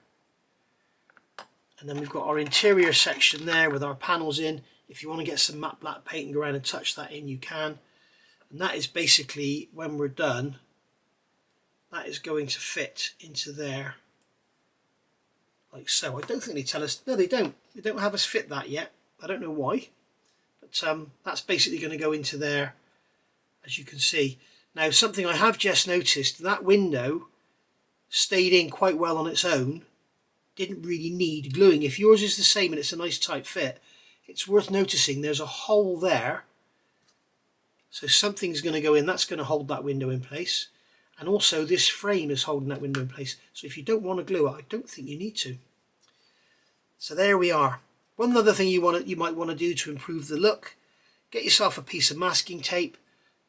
And then we've got our interior section there with our panels in. If you want to get some matte black paint and go around and touch that in, you can. And that is basically, when we're done, that is going to fit into there like so. I don't think they tell us. No, they don't. They don't have us fit that yet. I don't know why. But that's basically going to go into there, as you can see. Now, something I have just noticed, that window stayed in quite well on its own. Didn't really need gluing. If yours is the same and it's a nice tight fit, it's worth noticing there's a hole there. So something's going to go in. That's going to hold that window in place. And also this frame is holding that window in place. So if you don't want to glue it, I don't think you need to. So there we are. One other thing you might want to do to improve the look, get yourself a piece of masking tape,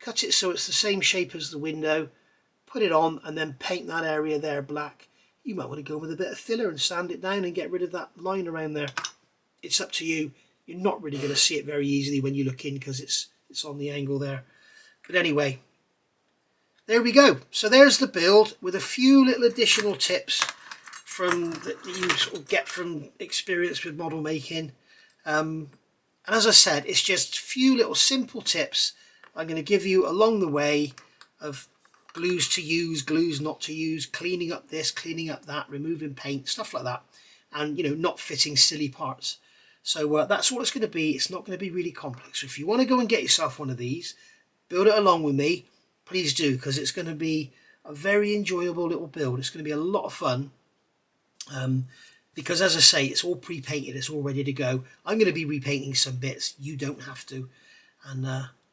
cut it so it's the same shape as the window, put it on and then paint that area there black. You might want to go with a bit of filler and sand it down and get rid of that line around there. It's up to you. You're not really going to see it very easily when you look in because it's on the angle there. But anyway, there we go. So there's the build with a few little additional tips that you sort of get from experience with model making. And as I said, it's just a few little simple tips I'm going to give you along the way of glues to use, glues not to use, cleaning up this, cleaning up that, removing paint, stuff like that, and not fitting silly parts. So that's all it's going to be. It's not going to be really complex. So if you want to go and get yourself one of these, build it along with me, please do, because it's going to be a very enjoyable little build. It's going to be a lot of fun. Because as I say, it's all pre-painted, it's all ready to go. I'm going to be repainting some bits, you don't have to. And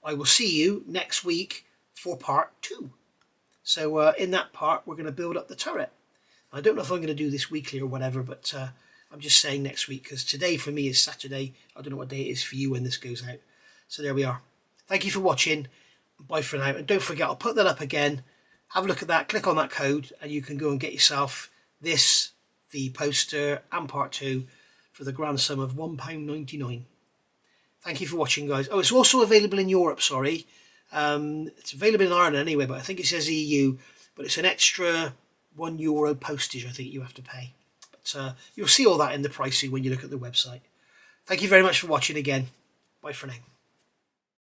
I will see you next week for part 2. So in that part, we're going to build up the turret. I don't know if I'm going to do this weekly or whatever, but I'm just saying next week, because today for me is Saturday. I don't know what day it is for you when this goes out. So there we are. Thank you for watching. Bye for now. And don't forget, I'll put that up again. Have a look at that, click on that code, and you can go and get yourself this, the poster and part 2 for the grand sum of £1.99. Thank you for watching, guys. Oh, it's also available in Europe, sorry. It's available in Ireland anyway, but I think it says EU, but it's an extra €1 postage I think you have to pay. But you'll see all that in the pricing when you look at the website. Thank you very much for watching again. Bye for now.